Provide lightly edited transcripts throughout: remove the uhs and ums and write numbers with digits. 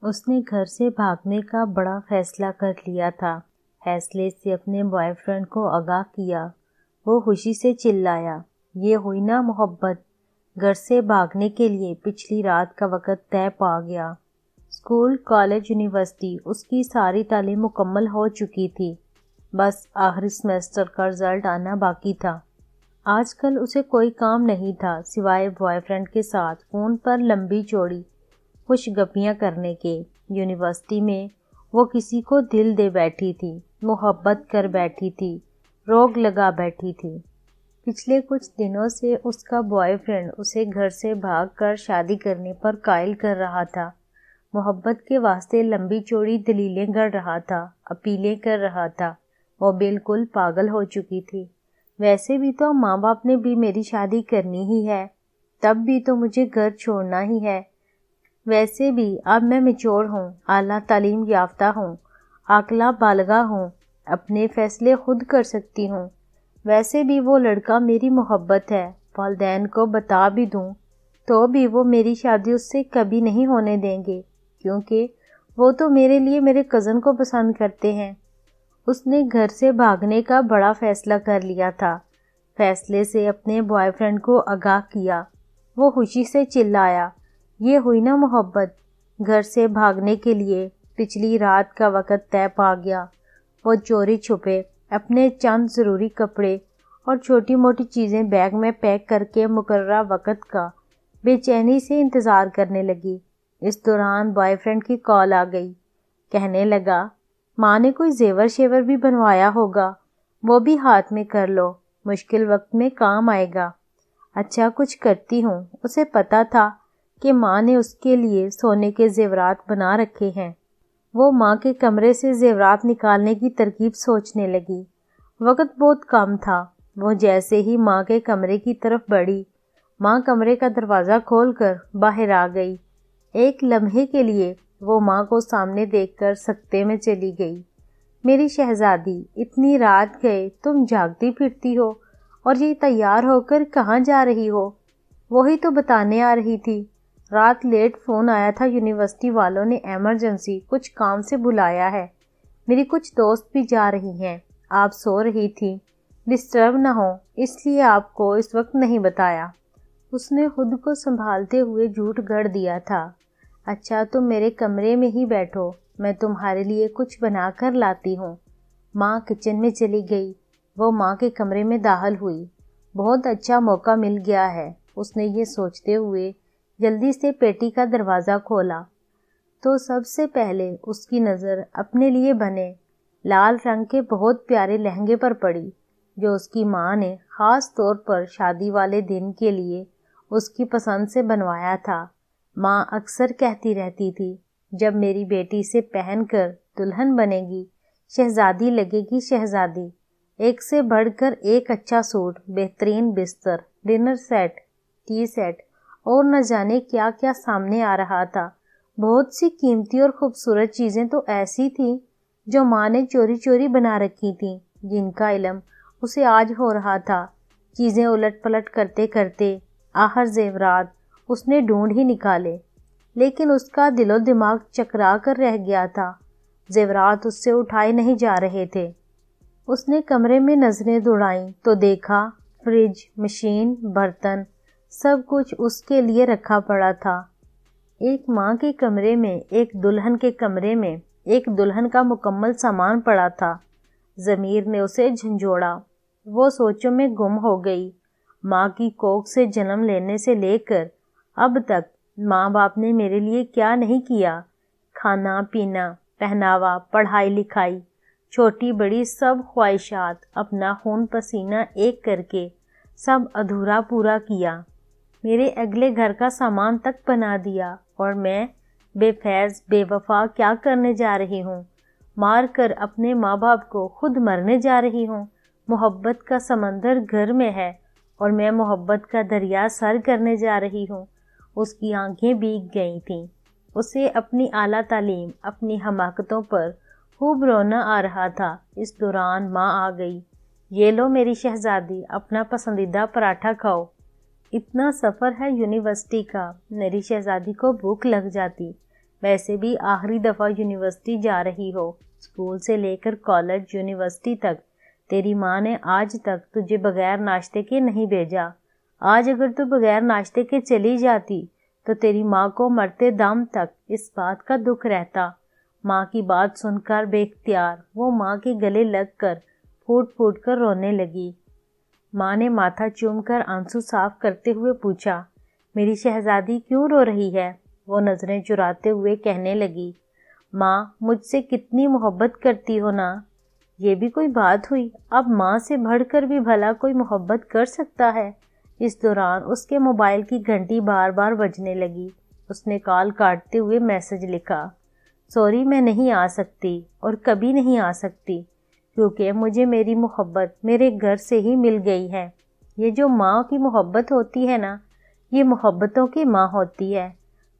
اس نے گھر سے بھاگنے کا بڑا فیصلہ کر لیا تھا۔ فیصلے سے اپنے بوائے فرینڈ کو آگاہ کیا۔ وہ خوشی سے چلایا، یہ ہوئی نا محبت! گھر سے بھاگنے کے لیے پچھلی رات کا وقت طے پا گیا۔ اسکول، کالج، یونیورسٹی، اس کی ساری تعلیم مکمل ہو چکی تھی۔ بس آخری سیمسٹر کا رزلٹ آنا باقی تھا۔ آج کل اسے کوئی کام نہیں تھا سوائے بوائے فرینڈ کے ساتھ فون پر لمبی چوڑی خوش گپیاں کرنے کے۔ یونیورسٹی میں وہ کسی کو دل دے بیٹھی تھی، محبت کر بیٹھی تھی، روگ لگا بیٹھی تھی۔ پچھلے کچھ دنوں سے اس کا بوائے فرینڈ اسے گھر سے بھاگ کر شادی کرنے پر قائل کر رہا تھا۔ محبت کے واسطے لمبی چوڑی دلیلیں گڑھ رہا تھا، اپیلیں کر رہا تھا۔ وہ بالکل پاگل ہو چکی تھی۔ ویسے بھی تو ماں باپ نے بھی میری شادی کرنی ہی ہے، تب بھی تو مجھے گھر چھوڑنا ہی ہے۔ ویسے بھی اب میں میچور ہوں، اعلیٰ تعلیم یافتہ ہوں، عاقلہ بالغہ ہوں، اپنے فیصلے خود کر سکتی ہوں۔ ویسے بھی وہ لڑکا میری محبت ہے، والدین کو بتا بھی دوں تو بھی وہ میری شادی اس سے کبھی نہیں ہونے دیں گے، کیونکہ وہ تو میرے لیے میرے کزن کو پسند کرتے ہیں۔ اس نے گھر سے بھاگنے کا بڑا فیصلہ کر لیا تھا۔ فیصلے سے اپنے بوائے فرینڈ کو آگاہ کیا۔ وہ خوشی سے چلایا، یہ ہوئی نا محبت! گھر سے بھاگنے کے لیے پچھلی رات کا وقت طے پا گیا۔ وہ چوری چھپے اپنے چند ضروری کپڑے اور چھوٹی موٹی چیزیں بیگ میں پیک کر کے مقررہ وقت کا بے چینی سے انتظار کرنے لگی۔ اس دوران بوائے فرینڈ کی کال آ گئی۔ کہنے لگا، ماں نے کوئی زیور شیور بھی بنوایا ہوگا، وہ بھی ہاتھ میں کر لو، مشکل وقت میں کام آئے گا۔ اچھا کچھ کرتی ہوں۔ اسے پتا تھا کہ ماں نے اس کے لیے سونے کے زیورات بنا رکھے ہیں۔ وہ ماں کے کمرے سے زیورات نکالنے کی ترکیب سوچنے لگی۔ وقت بہت کم تھا۔ وہ جیسے ہی ماں کے کمرے کی طرف بڑھی، ماں کمرے کا دروازہ کھول کر باہر آ گئی۔ ایک لمحے کے لیے وہ ماں کو سامنے دیکھ کر سکتے میں چلی گئی۔ میری شہزادی، اتنی رات گئے تم جاگتی پھرتی ہو، اور یہ تیار ہو کر کہاں جا رہی ہو؟ وہی تو بتانے آ رہی تھی۔ رات لیٹ فون آیا تھا، یونیورسٹی والوں نے ایمرجنسی کچھ کام سے بلایا ہے۔ میری کچھ دوست بھی جا رہی ہیں۔ آپ سو رہی تھی، ڈسٹرب نہ ہو اس لیے آپ کو اس وقت نہیں بتایا۔ اس نے خود کو سنبھالتے ہوئے جھوٹ گڑھ دیا تھا۔ اچھا تم میرے کمرے میں ہی بیٹھو، میں تمہارے لیے کچھ بنا کر لاتی ہوں۔ ماں کچن میں چلی گئی۔ وہ ماں کے کمرے میں داخل ہوئی۔ بہت اچھا موقع مل گیا ہے، اس نے یہ سوچتے ہوئے جلدی سے پیٹی کا دروازہ کھولا تو سب سے پہلے اس کی نظر اپنے لیے بنے لال رنگ کے بہت پیارے لہنگے پر پڑی، جو اس کی ماں نے خاص طور پر شادی والے دن کے لیے اس کی پسند سے بنوایا تھا۔ ماں اکثر کہتی رہتی تھی، جب میری بیٹی سے پہن کر دلہن بنے گی، شہزادی لگے گی شہزادی۔ ایک سے بڑھ کر ایک اچھا سوٹ، بہترین بستر، ڈنر سیٹ، ٹی سیٹ اور نہ جانے کیا کیا سامنے آ رہا تھا۔ بہت سی قیمتی اور خوبصورت چیزیں تو ایسی تھیں جو ماں نے چوری چوری بنا رکھی تھیں، جن کا علم اسے آج ہو رہا تھا۔ چیزیں الٹ پلٹ کرتے کرتے آخر زیورات اس نے ڈھونڈ ہی نکالے، لیکن اس کا دل و دماغ چکرا کر رہ گیا تھا۔ زیورات اس سے اٹھائے نہیں جا رہے تھے۔ اس نے کمرے میں نظریں دوڑائیں تو دیکھا فریج، مشین، برتن، سب کچھ اس کے لیے رکھا پڑا تھا۔ ایک ماں کے کمرے میں، ایک دلہن کے کمرے میں ایک دلہن کا مکمل سامان پڑا تھا۔ ضمیر نے اسے جھنجھوڑا۔ وہ سوچوں میں گم ہو گئی۔ ماں کی کوکھ سے جنم لینے سے لے کر اب تک ماں باپ نے میرے لیے کیا نہیں کیا؟ کھانا پینا، پہناوا، پڑھائی لکھائی، چھوٹی بڑی سب خواہشات، اپنا خون پسینہ ایک کر کے سب ادھورا پورا کیا۔ میرے اگلے گھر کا سامان تک بنا دیا، اور میں بے فیض بے وفا کیا کرنے جا رہی ہوں؟ مار کر اپنے ماں باپ کو خود مرنے جا رہی ہوں۔ محبت کا سمندر گھر میں ہے اور میں محبت کا دریا سر کرنے جا رہی ہوں۔ اس کی آنکھیں بھیگ گئی تھیں۔ اسے اپنی اعلیٰ تعلیم، اپنی حماقتوں پر خوب رونا آ رہا تھا۔ اس دوران ماں آ گئی۔ یہ لو میری شہزادی، اپنا پسندیدہ پراٹھا کھاؤ۔ اتنا سفر ہے یونیورسٹی کا، میری شہزادی کو بھوک لگ جاتی۔ ویسے بھی آخری دفعہ یونیورسٹی جا رہی ہو، اسکول سے لے کر کالج، یونیورسٹی تک تیری ماں نے آج تک تجھے بغیر ناشتے کے نہیں بھیجا۔ آج اگر تو بغیر ناشتے کے چلی جاتی تو تیری ماں کو مرتے دم تک اس بات کا دکھ رہتا۔ ماں کی بات سن کر بے اختیار وہ ماں کے گلے لگ کر پھوٹ پھوٹ کر رونے لگی۔ ماں نے ماتھا چوم کر آنسو صاف کرتے ہوئے پوچھا، میری شہزادی کیوں رو رہی ہے؟ وہ نظریں چراتے ہوئے کہنے لگی، ماں مجھ سے کتنی محبت کرتی ہو نا۔ یہ بھی کوئی بات ہوئی؟ اب ماں سے بڑھ کر بھی بھلا کوئی محبت کر سکتا ہے؟ اس دوران اس کے موبائل کی گھنٹی بار بار بجنے لگی۔ اس نے کال کاٹتے ہوئے میسج لکھا، سوری میں نہیں آ سکتی اور کبھی نہیں آ سکتی، کیونکہ مجھے میری محبت میرے گھر سے ہی مل گئی ہے۔ یہ جو ماں کی محبت ہوتی ہے نا، یہ محبتوں کی ماں ہوتی ہے۔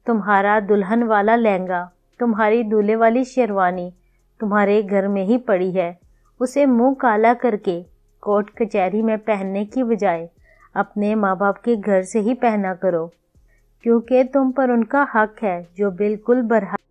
تمہارا دلہن والا لہنگا، تمہاری دولہے والی شیروانی تمہارے گھر میں ہی پڑی ہے، اسے منہ کالا کر کے کورٹ کچہری میں پہننے کی بجائے اپنے ماں باپ کے گھر سے ہی پہنا کرو، کیونکہ تم پر ان کا حق ہے جو بالکل برحق